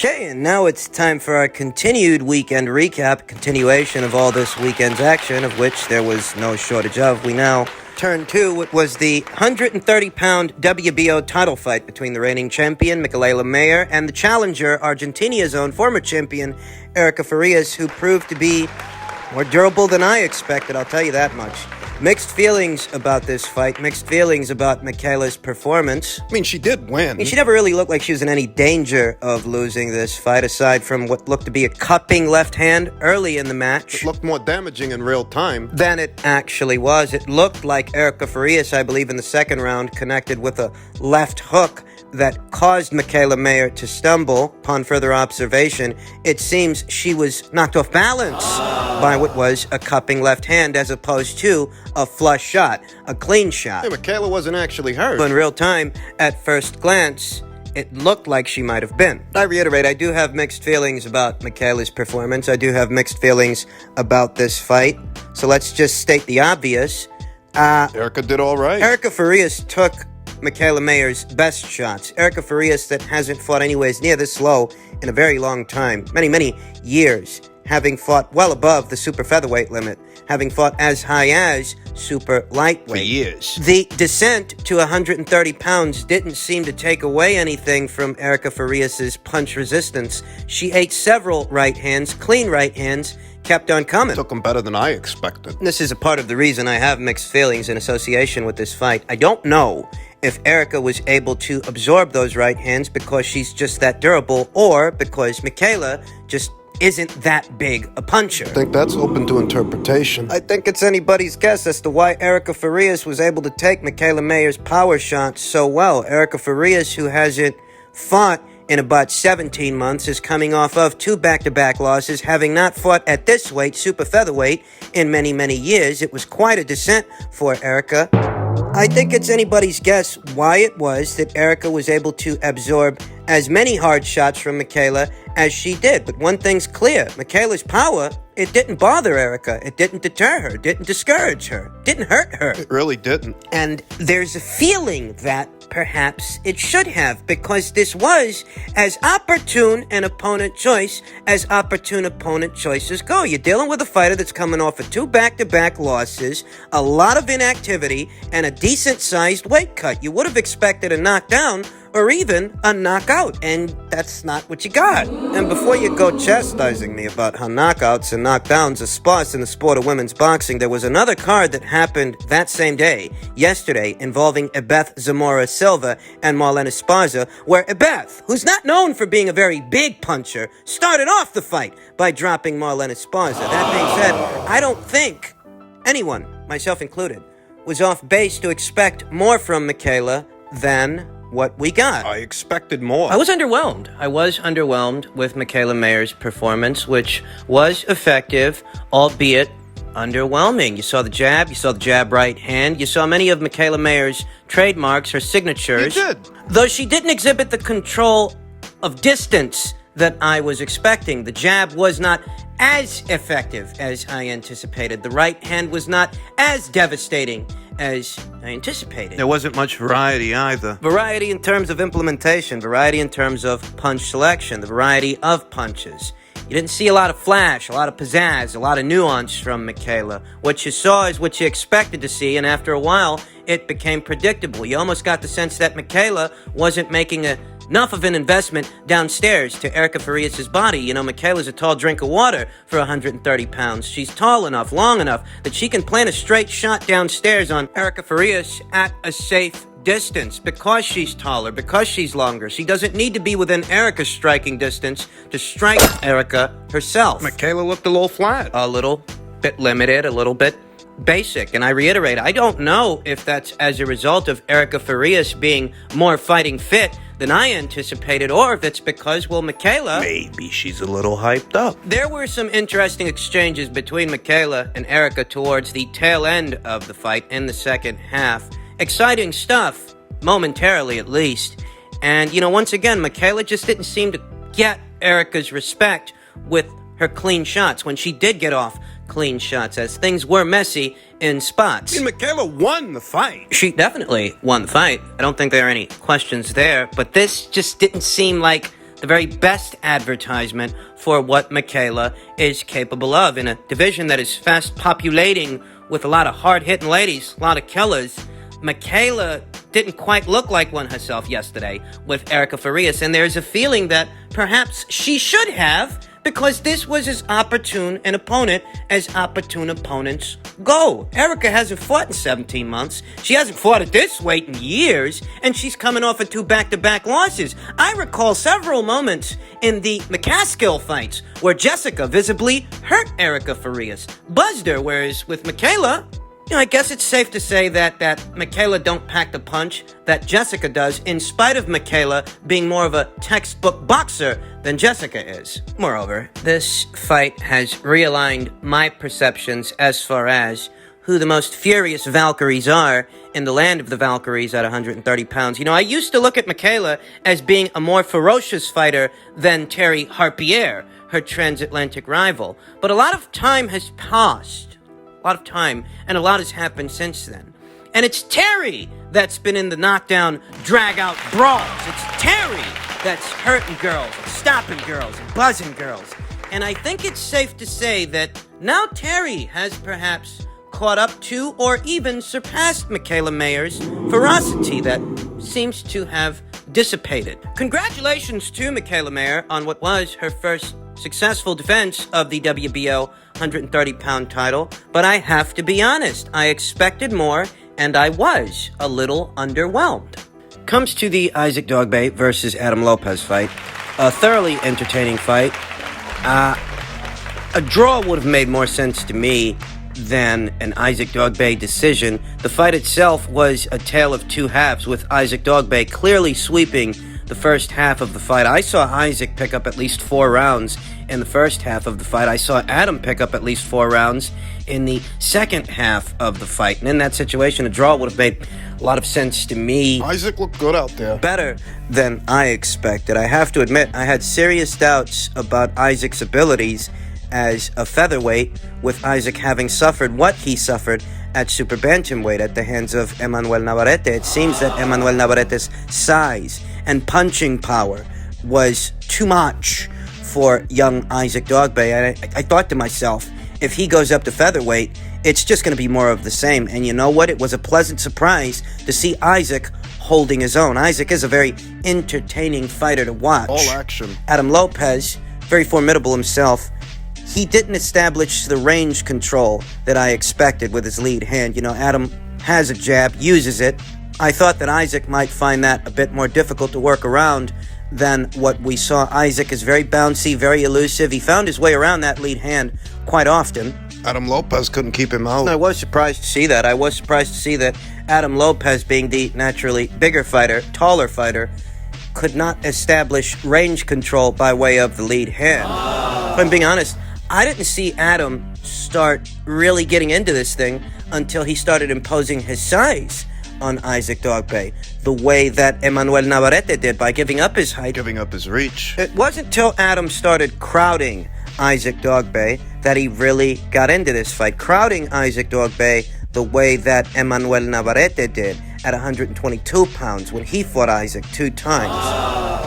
Okay, and now it's time for our continued weekend recap, continuation of all this weekend's action, of which there was no shortage of. We now turn to what was the 130-pound WBO title fight between the reigning champion, Mikaela Mayer, and the challenger, Argentina's own former champion, Erica Farias, who proved to be more durable than I expected, I'll tell you that much. Mixed feelings about this fight, mixed feelings about Mikaela's performance. I mean, she did win. I mean, she never really looked like she was in any danger of losing this fight, aside from what looked to be a cupping left hand early in the match. It looked more damaging in real time than it actually was. It looked like Erica Farias, I believe, in the second round, connected with a left hook that caused Mikaela Mayer to stumble. Upon further observation, it seems she was knocked off balance by what was a cupping left hand as opposed to a flush shot, a clean shot. Hey, Mikaela wasn't actually hurt. In real time, at first glance, it looked like she might have been. I reiterate, I do have mixed feelings about Mikaela's performance. I do have mixed feelings about this fight. So let's just state the obvious. Erica did all right. Erica Farias took Mikaela Mayer's best shots. Erica Farias that hasn't fought anyways near this low in a very long time. Many years. Having fought well above the super featherweight limit. Having fought as high as super lightweight. For years. The descent to 130 pounds didn't seem to take away anything from Erica Farias' punch resistance. She ate several right hands, clean right hands, kept on coming. Took them better than I expected. This is a part of the reason I have mixed feelings in association with this fight. I don't know if Erica was able to absorb those right hands because she's just that durable, or because Mikaela just isn't that big a puncher. I think that's open to interpretation. I think it's anybody's guess as to why Erica Farias was able to take Mikaela Mayer's power shots so well. Erica Farias, who hasn't fought in about 17 months, is coming off of 2 back-to-back losses, having not fought at this weight, super featherweight, in many years. It was quite a descent for Erica. I think it's anybody's guess why it was that Erica was able to absorb as many hard shots from Mikaela as she did. But one thing's clear, Mikaela's power, it didn't bother Erica. It didn't deter her, didn't discourage her, didn't hurt her. It really didn't. And there's a feeling that perhaps it should have, because this was as opportune an opponent choice as opportune opponent choices go. You're dealing with a fighter that's coming off of 2 back-to-back losses, a lot of inactivity, and a decent-sized weight cut. You would have expected a knockdown or even a knockout, and that's not what you got. And before you go chastising me about how knockouts and knockdowns are sparse in the sport of women's boxing, there was another card that happened that same day, yesterday, involving Ebeth Zamora Silva and Marlena Esparza, where Ebeth, who's not known for being a very big puncher, started off the fight by dropping Marlena Esparza. That being said, I don't think anyone, myself included, was off base to expect more from Mikaela than what we got. I expected more. I was underwhelmed. I was underwhelmed with Mikaela Mayer's performance, which was effective, albeit underwhelming. You saw the jab right hand. You saw many of Mikaela Mayer's trademarks, her signatures. You did. Though she didn't exhibit the control of distance that I was expecting. The jab was not as effective as I anticipated. The right hand was not as devastating as I anticipated. There wasn't much variety either. Variety in terms of implementation, variety in terms of punch selection, the variety of punches. You didn't see a lot of flash, a lot of pizzazz, a lot of nuance from Mikaela. What you saw is what you expected to see, and after a while, it became predictable. You almost got the sense that Mikaela wasn't making enough of an investment downstairs to Erica Farias' body. You know, Mikaela's a tall drink of water for 130 pounds. She's tall enough, long enough, that she can plant a straight shot downstairs on Erica Farias at a safe distance. Because she's taller, because she's longer, she doesn't need to be within Erica's striking distance to strike Erica herself. Mikaela looked a little flat. A little bit limited, a little bit basic. And I reiterate, I don't know if that's as a result of Erica Farias being more fighting fit than I anticipated, or if it's because, well, Mikaela... Maybe she's a little hyped up. There were some interesting exchanges between Mikaela and Erica towards the tail end of the fight in the second half. Exciting stuff, momentarily at least. And, you know, once again, Mikaela just didn't seem to get Erica's respect with her clean shots when she did get off clean shots, as things were messy in spots. I mean, Mikaela won the fight. She definitely won the fight. I don't think there are any questions there, but this just didn't seem like the very best advertisement for what Michaela is capable of. In a division that is fast populating with a lot of hard-hitting ladies, a lot of killers, Michaela didn't quite look like one herself yesterday with Erica Farias, and there's a feeling that perhaps she should have, because this was as opportune an opponent as opportune opponents go. Erica hasn't fought in 17 months. She hasn't fought at this weight in years, and she's coming off of 2 back-to-back losses. I recall several moments in the McCaskill fights where Jessica visibly hurt Erica Farias, buzzed her, whereas with Michaela, I guess it's safe to say that Michaela don't pack the punch that Jessica does, in spite of Michaela being more of a textbook boxer than Jessica is. Moreover, this fight has realigned my perceptions as far as who the most furious Valkyries are in the land of the Valkyries at 130 pounds. I used to look at Michaela as being a more ferocious fighter than Terry Harpier, her transatlantic rival. But a lot of time has passed. A lot of time, and a lot has happened since then. And it's Terry that's been in the knockdown, drag-out brawls. It's Terry that's hurting girls, stopping girls, and buzzing girls. And I think it's safe to say that now Terry has perhaps caught up to or even surpassed Michaela Mayer's ferocity that seems to have dissipated. Congratulations to Michaela Mayer on what was her first successful defense of the WBO 130-pound title, but I have to be honest, I expected more, and I was a little underwhelmed. Comes to the Isaac Dogboe versus Adam Lopez fight, a thoroughly entertaining fight. A draw would have made more sense to me than an Isaac Dogboe decision. The fight itself was a tale of two halves, with Isaac Dogboe clearly sweeping the first half of the fight. I saw Isaac pick up at least 4 rounds in the first half of the fight. I saw Adam pick up at least 4 rounds in the second half of the fight. And in that situation, a draw would have made a lot of sense to me. Isaac looked good out there. Better than I expected. I have to admit, I had serious doubts about Isaac's abilities as a featherweight, with Isaac having suffered what he suffered at super bantamweight at the hands of Emmanuel Navarrete. It seems that Emmanuel Navarrete's size and punching power was too much for young Isaac Dogboe. And I thought to myself, if he goes up to featherweight, it's just going to be more of the same. And you know what? It was a pleasant surprise to see Isaac holding his own. Isaac is a very entertaining fighter to watch. All action. Adam Lopez, very formidable himself. He didn't establish the range control that I expected with his lead hand. Adam has a jab, uses it. I thought that Isaac might find that a bit more difficult to work around than what we saw. Isaac is very bouncy, very elusive. He found his way around that lead hand quite often. Adam Lopez couldn't keep him out. I was surprised to see that. I was surprised to see that Adam Lopez, being the naturally bigger fighter, taller fighter, could not establish range control by way of the lead hand. If I'm being honest, I didn't see Adam start really getting into this thing until he started imposing his size on Isaac Dogboe, the way that Emmanuel Navarrete did by giving up his height. Giving up his reach. It wasn't till Adam started crowding Isaac Dogboe that he really got into this fight. Crowding Isaac Dogboe the way that Emmanuel Navarrete did at 122 pounds when he fought Isaac 2 times.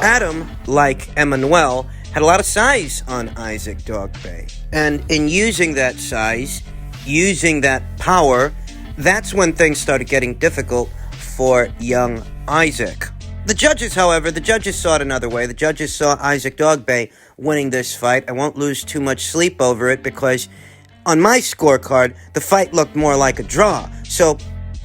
Adam, like Emmanuel, had a lot of size on Isaac Dogboe. And in using that size, using that power, that's when things started getting difficult for young Isaac. The judges, however, saw it another way. The judges saw Isaac Dogboe winning this fight. I won't lose too much sleep over it because on my scorecard, the fight looked more like a draw. So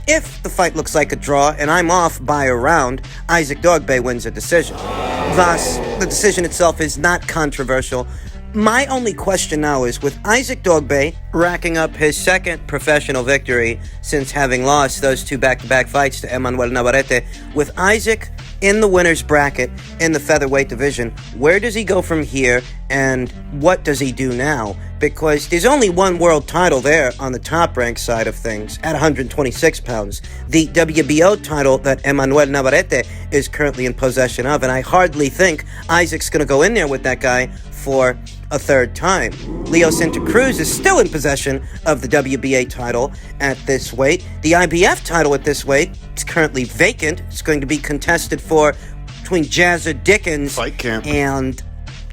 if the fight looks like a draw and I'm off by a round, Isaac Dogboe wins a decision. Thus, the decision itself is not controversial. My only question now is, with Isaac Dogboe racking up his second professional victory since having lost those 2 back-to-back fights to Emmanuel Navarrete, with Isaac in the winner's bracket in the featherweight division, where does he go from here and what does he do now? Because there's only one world title there on the top rank side of things at 126 pounds. The WBO title that Emmanuel Navarrete is currently in possession of, and I hardly think Isaac's going to go in there with that guy for a third time. Leo Santa Cruz is still in possession of the WBA title at this weight. The IBF title at this weight is currently vacant. It's going to be contested for between Jazza Dickens Fight camp. and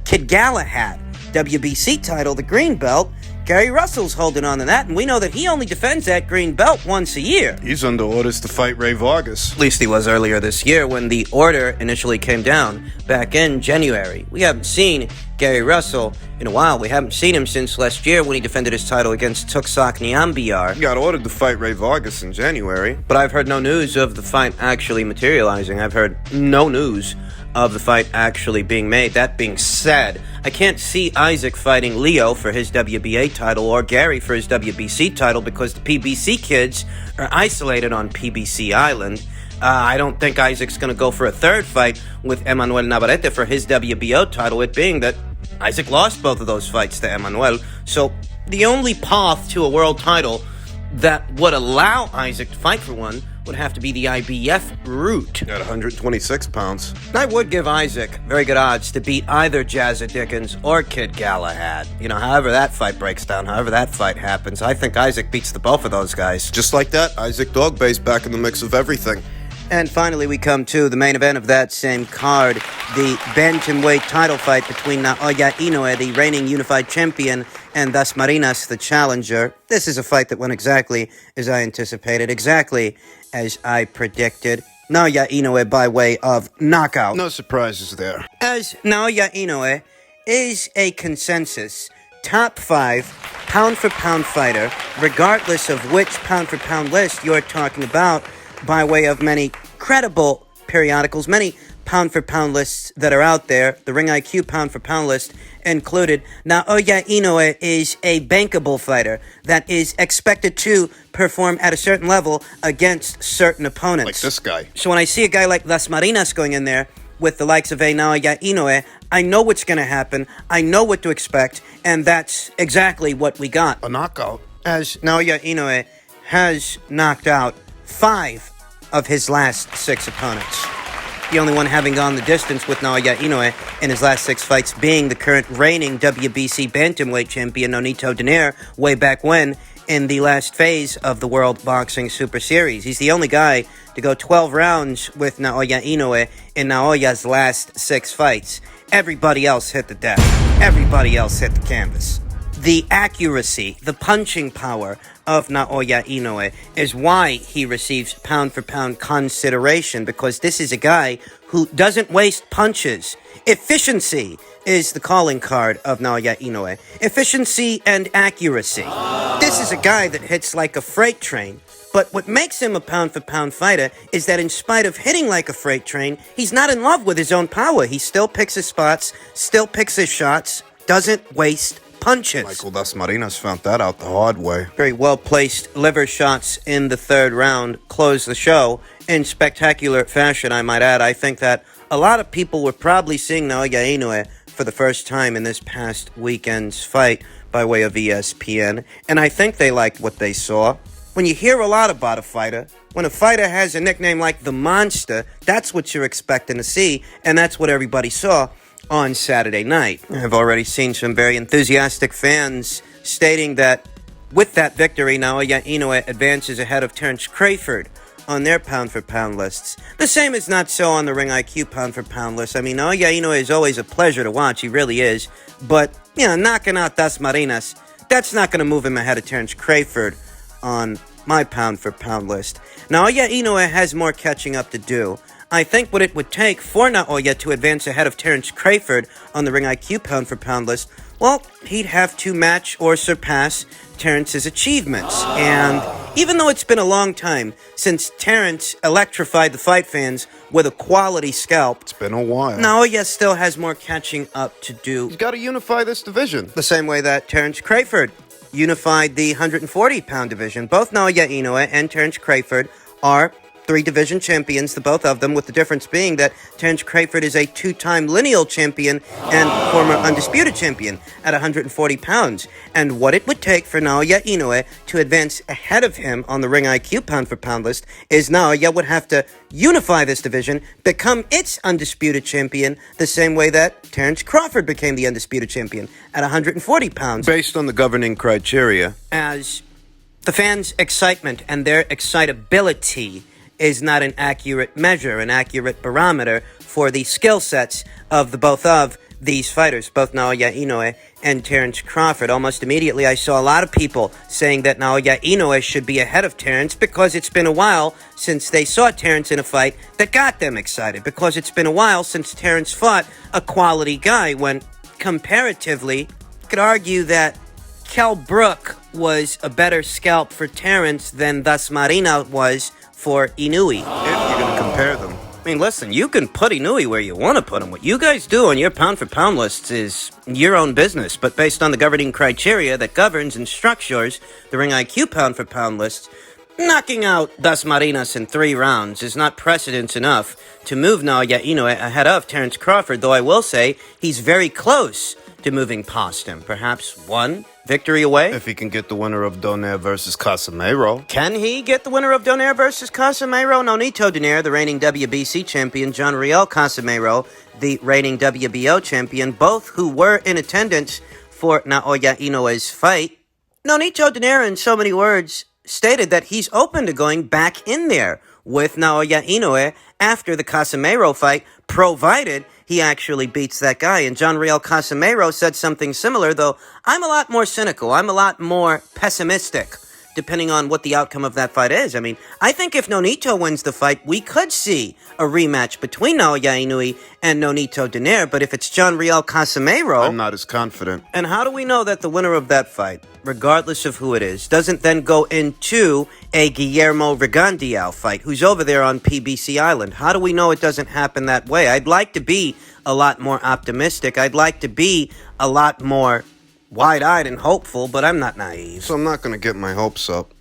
Kid Galahad. WBC title, the green belt. Gary Russell's holding on to that, and we know that he only defends that green belt once a year. He's under orders to fight Ray Vargas. At least he was earlier this year when the order initially came down back in January. We haven't seen Gary Russell in a while. We haven't seen him since last year when he defended his title against Tuksak Nyambiar. He got ordered to fight Ray Vargas in January. But I've heard no news of the fight actually materializing. I've heard no news of the fight actually being made. That being said, I can't see Isaac fighting Leo for his WBA title or Gary for his WBC title because the PBC kids are isolated on PBC Island. I don't think Isaac's going to go for a third fight with Emmanuel Navarrete for his WBO title, it being that Isaac lost both of those fights to Emmanuel. So the only path to a world title that would allow Isaac to fight for one would have to be the IBF route. At 126 pounds. I would give Isaac very good odds to beat either Jazza Dickens or Kid Galahad. You know, however that fight breaks down, however that fight happens, I think Isaac beats the both of those guys. Just like that, Isaac Dogboe's back in the mix of everything. And finally, we come to the main event of that same card, the bantamweight title fight between Naoya Inoue, the reigning unified champion, and Dasmarinas, the challenger. This is a fight that went exactly as I anticipated, exactly as I predicted. Naoya Inoue by way of knockout. No surprises there. As Naoya Inoue is a consensus top 5 pound-for-pound fighter, regardless of which pound-for-pound list you're talking about, by way of many credible periodicals, many pound-for-pound lists that are out there. The Ring IQ pound-for-pound list included. Naoya Inoue is a bankable fighter that is expected to perform at a certain level against certain opponents. Like this guy. So when I see a guy like Dasmarinas going in there with the likes of a Naoya Inoue, I know what's going to happen, I know what to expect, and that's exactly what we got. A knockout. As Naoya Inoue has knocked out 5 of his last 6 opponents. The only one having gone the distance with Naoya Inoue in his last 6 fights being the current reigning WBC bantamweight champion Nonito Donaire way back when in the last phase of the World Boxing Super Series. He's the only guy to go 12 rounds with Naoya Inoue in Naoya's last 6 fights. Everybody else hit the deck. Everybody else hit the canvas. The accuracy, the punching power of Naoya Inoue is why he receives pound-for-pound consideration, because this is a guy who doesn't waste punches. Efficiency is the calling card of Naoya Inoue. Efficiency and accuracy. This is a guy that hits like a freight train, but what makes him a pound-for-pound fighter is that in spite of hitting like a freight train, he's not in love with his own power. He still picks his spots, still picks his shots, doesn't waste punches. Michael Dasmarinas found that out the hard way. Very well-placed liver shots in the 3rd round close the show in spectacular fashion, I might add. I think that a lot of people were probably seeing Naoya Inoue for the first time in this past weekend's fight by way of ESPN, and I think they liked what they saw. When you hear a lot about a fighter, when a fighter has a nickname like the Monster, that's what you're expecting to see, and that's what everybody saw on Saturday night. I've already seen some very enthusiastic fans stating that with that victory, Naoya Inoue advances ahead of Terence Crawford on their pound-for-pound lists. The same is not so on the Ring IQ pound-for-pound list. I mean, Naoya Inoue is always a pleasure to watch. He really is. But, you know, knocking out Dasmarinas, that's not going to move him ahead of Terence Crawford on my pound-for-pound list. Naoya Inoue has more catching up to do. I think what it would take for Naoya to advance ahead of Terence Crawford on the Ring IQ pound-for-pound list, well, he'd have to match or surpass Terence's achievements. And even though it's been a long time since Terence electrified the fight fans with a quality scalp, It's been a while. Naoya still has more catching up to do. He's got to unify this division. The same way that Terence Crawford unified the 140-pound division. Both Naoya Inoue and Terence Crawford are 3-division champions, the both of them, with the difference being that Terence Crawford is a 2-time lineal champion and former undisputed champion at 140 pounds. And what it would take for Naoya Inoue to advance ahead of him on the Ring IQ pound-for-pound list is Naoya would have to unify this division, become its undisputed champion, the same way that Terence Crawford became the undisputed champion at 140 pounds. Based on the governing criteria. As the fans' excitement and their excitability is not an accurate measure, an accurate barometer for the skill sets of the both of these fighters, both Naoya Inoue and Terrence Crawford. Almost immediately, I saw a lot of people saying that Naoya Inoue should be ahead of Terrence because it's been a while since they saw Terrence in a fight that got them excited, because it's been a while since Terrence fought a quality guy, when comparatively, you could argue that Kell Brook was a better scalp for Terrence than Dasmarinas was for Inoue. If you're gonna compare them. I mean, listen, you can put Inoue where you want to put him. What you guys do on your pound-for-pound lists is your own business, but based on the governing criteria that governs and structures the Ring IQ pound-for-pound lists, knocking out Dasmarinas in 3 rounds is not precedence enough to move Naoya Inoue ahead of Terrence Crawford, though I will say he's very close to moving past him. Perhaps one victory away? If he can get the winner of Donaire versus Casemiro. Can he get the winner of Donaire versus Casemiro? Nonito Donaire, the reigning WBC champion, John Riel Casemiro, the reigning WBO champion, both who were in attendance for Naoya Inoue's fight. Nonito Donaire, in so many words, stated that he's open to going back in there with Naoya Inoue after the Casemiro fight, provided he actually beats that guy. And John Riel Casemiro said something similar, though I'm a lot more cynical. I'm a lot more pessimistic, depending on what the outcome of that fight is. I mean, I think if Nonito wins the fight, we could see a rematch between Naoya Inoue and Nonito Donaire. But if it's John Riel Casemiro... I'm not as confident. And how do we know that the winner of that fight, regardless of who it is, doesn't then go into a Guillermo Rigondeaux fight, who's over there on PBC Island? How do we know it doesn't happen that way? I'd like to be a lot more optimistic. I'd like to be a lot more wide-eyed and hopeful, but I'm not naive. So I'm not gonna get my hopes up.